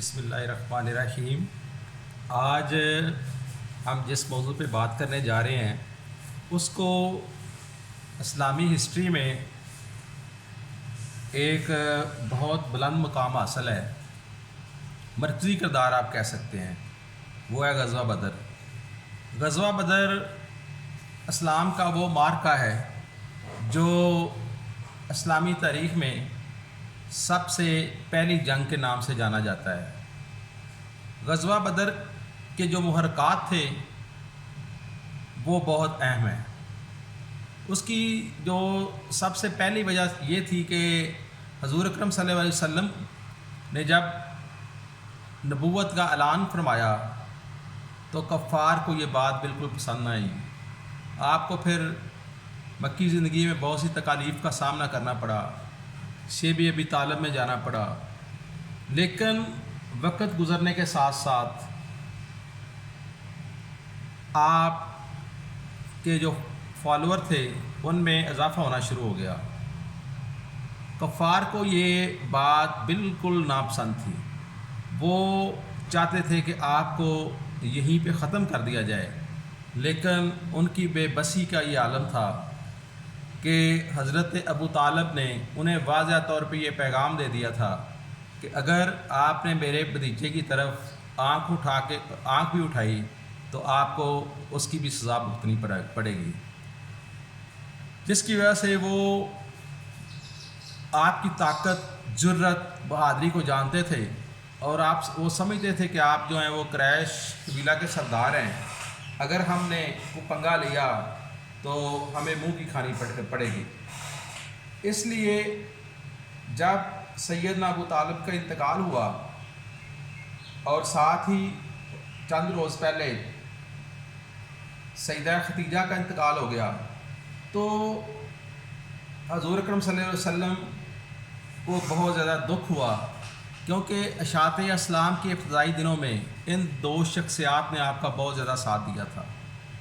بسم اللہ الرحمن الرحیم۔ آج ہم جس موضوع پہ بات کرنے جا رہے ہیں اس کو اسلامی ہسٹری میں ایک بہت بلند مقام حاصل ہے، مرکزی کردار آپ کہہ سکتے ہیں، وہ ہے غزوہ بدر۔ غزوہ بدر اسلام کا وہ معرکہ ہے جو اسلامی تاریخ میں سب سے پہلی جنگ کے نام سے جانا جاتا ہے۔ غزوہ بدر کے جو محرکات تھے وہ بہت اہم ہیں۔ اس کی جو سب سے پہلی وجہ یہ تھی کہ حضور اکرم صلی اللہ علیہ وسلم نے جب نبوت کا اعلان فرمایا تو کفار کو یہ بات بالکل پسند نہ آئی۔ آپ کو پھر مکی زندگی میں بہت سی تکالیف کا سامنا کرنا پڑا، شیب ابی طالب میں جانا پڑا، لیکن وقت گزرنے کے ساتھ ساتھ آپ کے جو فالوور تھے ان میں اضافہ ہونا شروع ہو گیا۔ کفار کو یہ بات بالکل ناپسند تھی، وہ چاہتے تھے کہ آپ کو یہیں پہ ختم کر دیا جائے، لیکن ان کی بے بسی کا یہ عالم تھا کہ حضرت ابو طالب نے انہیں واضح طور پہ یہ پیغام دے دیا تھا کہ اگر آپ نے میرے بھتیجے کی طرف آنکھ بھی اٹھائی تو آپ کو اس کی بھی سزا بھگتنی پڑے گی، جس کی وجہ سے وہ آپ کی طاقت، جرت، بہادری کو جانتے تھے، اور وہ سمجھتے تھے کہ آپ جو ہیں وہ قریش قبیلہ کے سردار ہیں، اگر ہم نے وہ پنگا لیا تو ہمیں منہ کی کھانی پڑے گی۔ اس لیے جب سیدنا ابو طالب کا انتقال ہوا اور ساتھ ہی چند روز پہلے سیدہ ختیجہ کا انتقال ہو گیا تو حضور اکرم صلی اللہ علیہ وسلم کو بہت زیادہ دکھ ہوا، کیونکہ اشاعت اسلام کے ابتدائی دنوں میں ان دو شخصیات نے آپ کا بہت زیادہ ساتھ دیا تھا،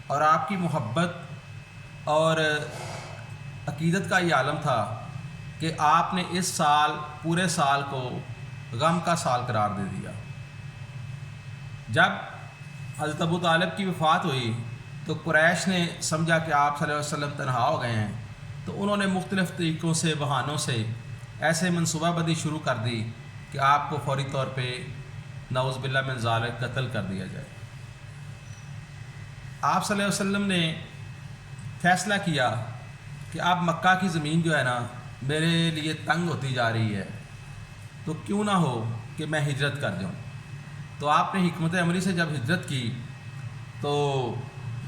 اور آپ کی محبت اور عقیدت کا یہ عالم تھا کہ آپ نے اس سال پورے سال کو غم کا سال قرار دے دیا۔ جب حضرت ابو طالب کی وفات ہوئی تو قریش نے سمجھا کہ آپ صلی اللہ علیہ وسلم تنہا ہو گئے ہیں، تو انہوں نے مختلف طریقوں سے، بہانوں سے ایسے منصوبہ بندی شروع کر دی کہ آپ کو فوری طور پہ نعوذ باللہ من ذالک قتل کر دیا جائے۔ آپ صلی اللہ علیہ وسلم نے فیصلہ کیا کہ اب مکہ کی زمین جو ہے نا میرے لیے تنگ ہوتی جا رہی ہے، تو کیوں نہ ہو کہ میں ہجرت کر جاؤں۔ تو آپ نے حکمت عملی سے جب ہجرت کی تو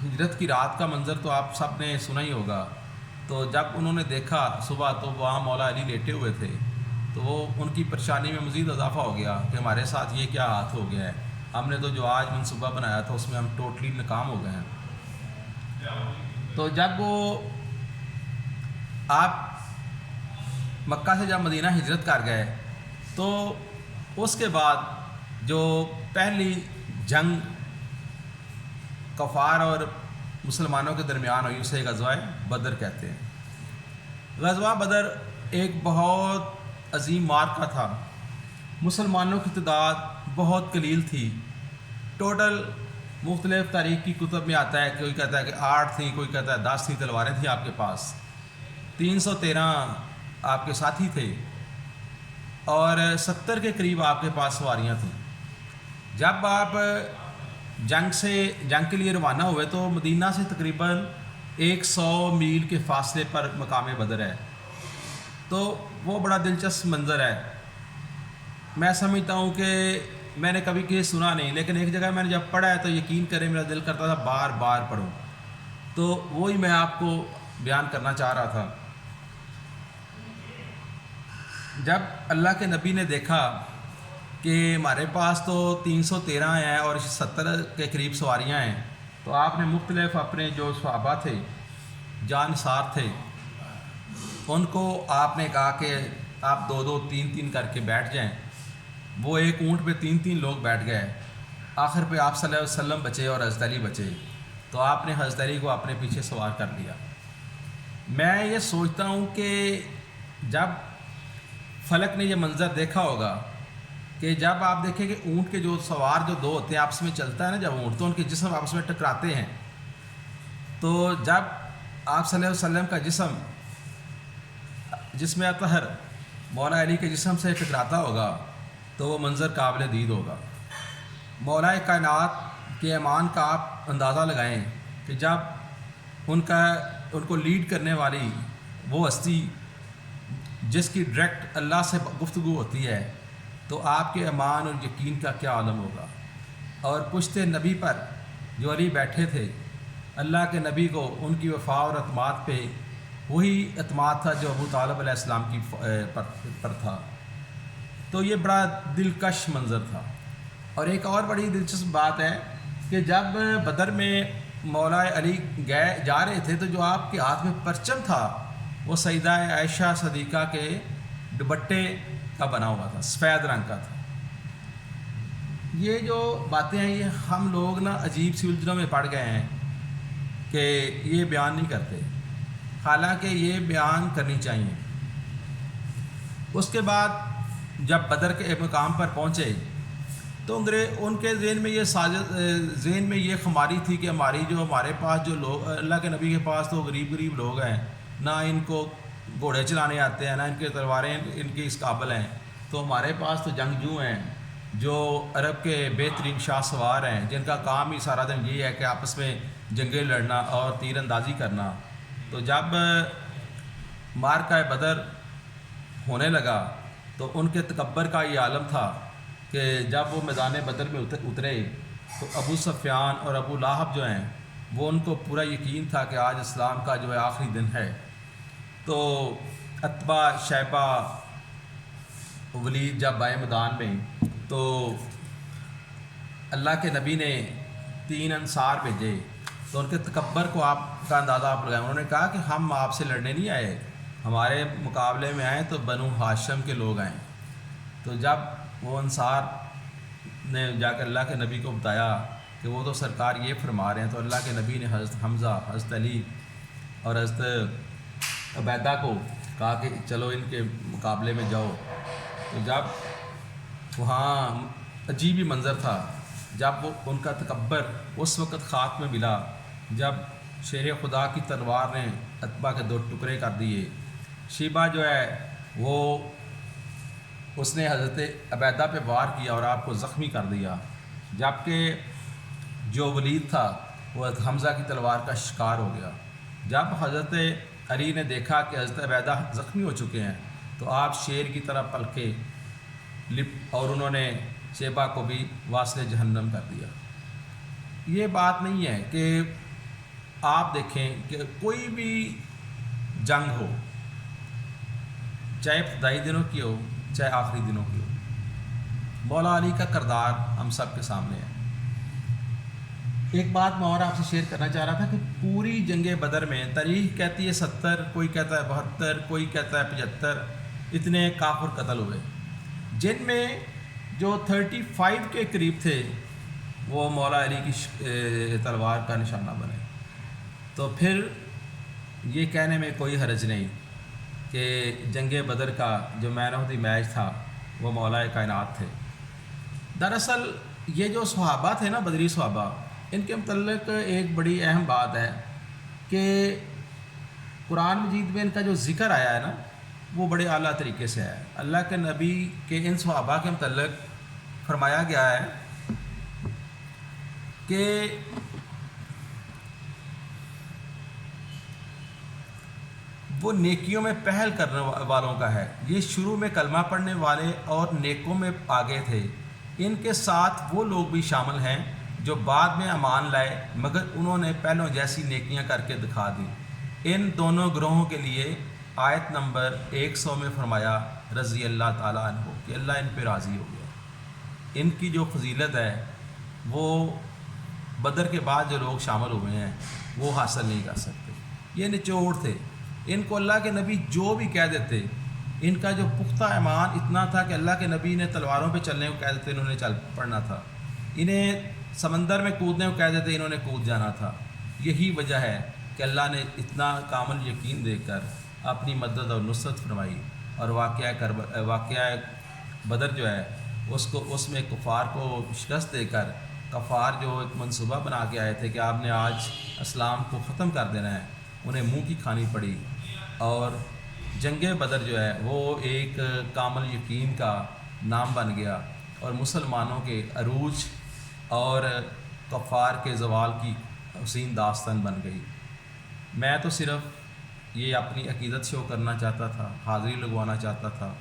ہجرت کی رات کا منظر تو آپ سب نے سنا ہی ہوگا۔ تو جب انہوں نے دیکھا صبح تو وہاں مولا علی لیٹے ہوئے تھے، تو وہ ان کی پریشانی میں مزید اضافہ ہو گیا کہ ہمارے ساتھ یہ کیا ہاتھ ہو گیا ہے، ہم نے تو جو آج منصوبہ بنایا تھا اس میں ہم ٹوٹلی ناکام ہو گئے ہیں۔ تو جب وہ آپ مکہ سے جب مدینہ ہجرت کر گئے تو اس کے بعد جو پہلی جنگ کفار اور مسلمانوں کے درمیان ہوئی اسے غزوہ بدر کہتے ہیں۔ غزوہ بدر ایک بہت عظیم معرکہ تھا، مسلمانوں کی تعداد بہت قلیل تھی، ٹوٹل مختلف تاریخ کی کتب میں آتا ہے، کوئی کہتا ہے کہ 8 تھیں، کوئی کہتا ہے 10 تھیں تلواریں تھیں آپ کے پاس، 313 آپ کے ساتھی تھے، اور 70 کے قریب آپ کے پاس سواریاں تھیں۔ جب آپ جنگ کے لیے روانہ ہوئے تو مدینہ سے تقریباً 100 میل کے فاصلے پر مقام بدر ہے، تو وہ بڑا دلچسپ منظر ہے۔ میں سمجھتا ہوں کہ میں نے کبھی کسی سنا نہیں، لیکن ایک جگہ میں نے جب پڑھا ہے تو یقین کریں میرا دل کرتا تھا بار بار پڑھوں، تو وہی میں آپ کو بیان کرنا چاہ رہا تھا۔ جب اللہ کے نبی نے دیکھا کہ ہمارے پاس تو 313 ہیں اور 70 کے قریب سواریاں ہیں، تو آپ نے مختلف اپنے جو صحابہ تھے، جانثار تھے، ان کو آپ نے کہا کہ آپ 2-2 3-3 کر کے بیٹھ جائیں۔ وہ ایک اونٹ پہ 3-3 لوگ بیٹھ گئے، آخر پہ آپ صلی اللہ علیہ وسلم بچے اور حضرت علی بچے، تو آپ نے حضرت علی کو اپنے پیچھے سوار کر لیا۔ میں یہ سوچتا ہوں کہ جب فلک نے یہ منظر دیکھا ہوگا کہ جب آپ دیکھیں کہ اونٹ کے جو سوار جو دو ہوتے ہیں آپس میں چلتا ہے نا جب اونٹ، تو ان کے جسم آپس میں ٹکراتے ہیں، تو جب آپ صلی اللہ علیہ وسلم کا جسم اطہر مولا علی کے جسم سے ٹکراتا ہوگا تو وہ منظر قابل دید ہوگا۔ مولا کائنات کے ایمان کا آپ اندازہ لگائیں کہ جب ان کو لیڈ کرنے والی وہ ہستی جس کی ڈائریکٹ اللہ سے گفتگو ہوتی ہے، تو آپ کے ایمان اور یقین کا کیا عالم ہوگا۔ اور پشت نبی پر جو علی بیٹھے تھے، اللہ کے نبی کو ان کی وفا اور اعتماد پہ وہی اعتماد تھا جو ابو طالب علیہ السلام کی پر تھا۔ تو یہ بڑا دلکش منظر تھا۔ اور ایک اور بڑی دلچسپ بات ہے کہ جب بدر میں مولا علی جا رہے تھے تو جو آپ کے ہاتھ میں پرچم تھا وہ سیدہ عائشہ صدیقہ کے دوپٹے کا بنا ہوا تھا، سفید رنگ کا تھا۔ یہ جو باتیں ہیں یہ ہم لوگ نا عجیب سی الجھنوں میں پڑ گئے ہیں کہ یہ بیان نہیں کرتے، حالانکہ یہ بیان کرنی چاہیے۔ اس کے بعد جب بدر کے مقام پر پہنچے تو ان کے ذہن میں یہ خماری تھی کہ ہمارے پاس جو لوگ اللہ کے نبی کے پاس تو غریب لوگ ہیں، نہ ان کو گھوڑے چلانے آتے ہیں، نہ ان کے تلواریں ان کے اس قابل ہیں، تو ہمارے پاس تو جنگجو ہیں جو عرب کے بہترین شاہ سوار ہیں، جن کا کام ہی سارا دن یہ ہے کہ آپس میں جنگیں لڑنا اور تیر اندازی کرنا۔ تو جب معرکہ بدر ہونے لگا تو ان کے تکبر کا یہ عالم تھا کہ جب وہ میدان بدر میں اترے تو ابو سفیان اور ابو لہب جو ہیں وہ ان کو پورا یقین تھا کہ آج اسلام کا جو ہے آخری دن ہے۔ تو عتبہ، شیبہ، ولید جب آئے میدان میں تو اللہ کے نبی نے 3 انصار بھیجے، تو ان کے تکبر کو آپ کا اندازہ آپ لگائیں۔ انہوں نے کہا کہ ہم آپ سے لڑنے نہیں آئے، ہمارے مقابلے میں آئے تو بنو ہاشم کے لوگ آئیں۔ تو جب وہ انصار نے جا کر اللہ کے نبی کو بتایا کہ وہ تو سرکار یہ فرما رہے ہیں، تو اللہ کے نبی نے حضرت حمزہ، حضرت علی اور حضرت عبیدہ کو کہا کہ چلو ان کے مقابلے میں جاؤ۔ تو جب وہاں عجیب ہی منظر تھا، جب وہ ان کا تکبر اس وقت خاک میں ملا جب شیر خدا کی تلوار نے عتبہ کے 2 ٹکڑے کر دیے۔ شیبہ جو ہے وہ اس نے حضرت عبیدہ پہ وار کیا اور آپ کو زخمی کر دیا، جبکہ جو ولید تھا وہ حضرت حمزہ کی تلوار کا شکار ہو گیا۔ جب حضرت علی نے دیکھا کہ حضرت عبیدہ زخمی ہو چکے ہیں تو آپ شیر کی طرح پلکے اور انہوں نے شیبہ کو بھی واصل جہنم کر دیا۔ یہ بات نہیں ہے کہ آپ دیکھیں کہ کوئی بھی جنگ ہو، چاہے ابتدائی دنوں کی ہو چاہے آخری دنوں کی ہو، مولا علی کا کردار ہم سب کے سامنے ہے۔ ایک بات میں اور آپ سے شیئر کرنا چاہ رہا تھا کہ پوری جنگ بدر میں تاریخ کہتی ہے 70، کوئی کہتا ہے 72، کوئی کہتا ہے 75، اتنے کافر قتل ہوئے، جن میں جو 35 کے قریب تھے وہ مولا علی کی تلوار کا نشانہ بنے۔ تو پھر یہ کہنے میں کوئی حرج نہیں کہ جنگ بدر کا جو مین آف دی میچ تھا وہ مولا کائنات تھے۔ دراصل یہ جو صحابہ تھے نا، بدری صحابہ، ان کے متعلق ایک بڑی اہم بات ہے کہ قرآن مجید میں ان کا جو ذکر آیا ہے نا وہ بڑے اعلیٰ طریقے سے ہے۔ اللہ کے نبی کے ان صحابہ کے متعلق فرمایا گیا ہے کہ وہ نیکیوں میں پہل کرنے والوں کا ہے، یہ شروع میں کلمہ پڑھنے والے اور نیکوں میں آگے تھے، ان کے ساتھ وہ لوگ بھی شامل ہیں جو بعد میں ایمان لائے مگر انہوں نے پہلوں جیسی نیکیاں کر کے دکھا دی۔ ان دونوں گروہوں کے لیے آیت نمبر 100 میں فرمایا رضی اللہ تعالیٰ عنہ کہ اللہ ان پہ راضی ہو گیا۔ ان کی جو فضیلت ہے وہ بدر کے بعد جو لوگ شامل ہوئے ہیں وہ حاصل نہیں کر سکتے۔ یہ نچوڑ تھے، ان کو اللہ کے نبی جو بھی کہہ دیتے، ان کا جو پختہ ایمان اتنا تھا کہ اللہ کے نبی نے تلواروں پہ چلنے کو کہہ دیتے انہوں نے چل پڑنا تھا، انہیں سمندر میں کودنے کو کہہ دیتے انہوں نے کود جانا تھا۔ یہی وجہ ہے کہ اللہ نے اتنا کامل یقین دے کر اپنی مدد اور نصرت فرمائی، اور واقعہ بدر جو ہے اس میں کفار کو شکست دے کر کفار جو ایک منصوبہ بنا کے آئے تھے کہ آپ نے آج اسلام کو ختم کر دینا ہے، انہیں منہ کی کھانی پڑی، اور جنگ بدر جو ہے وہ ایک کامل یقین کا نام بن گیا اور مسلمانوں کے عروج اور کفار کے زوال کی حسین داستان بن گئی۔ میں تو صرف یہ اپنی عقیدت شو کرنا چاہتا تھا، حاضری لگوانا چاہتا تھا،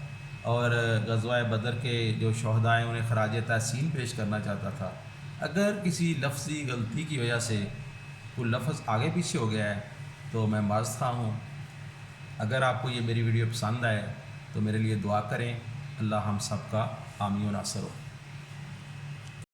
اور غزوہ بدر کے جو شہداء ہیں انہیں خراج تحسین پیش کرنا چاہتا تھا۔ اگر کسی لفظی غلطی کی وجہ سے کوئی لفظ آگے پیچھے ہو گیا ہے تو میں معذرت خواہ ہوں۔ اگر آپ کو یہ میری ویڈیو پسند آئے تو میرے لیے دعا کریں۔ اللہ ہم سب کا حامی و ناصر ہو۔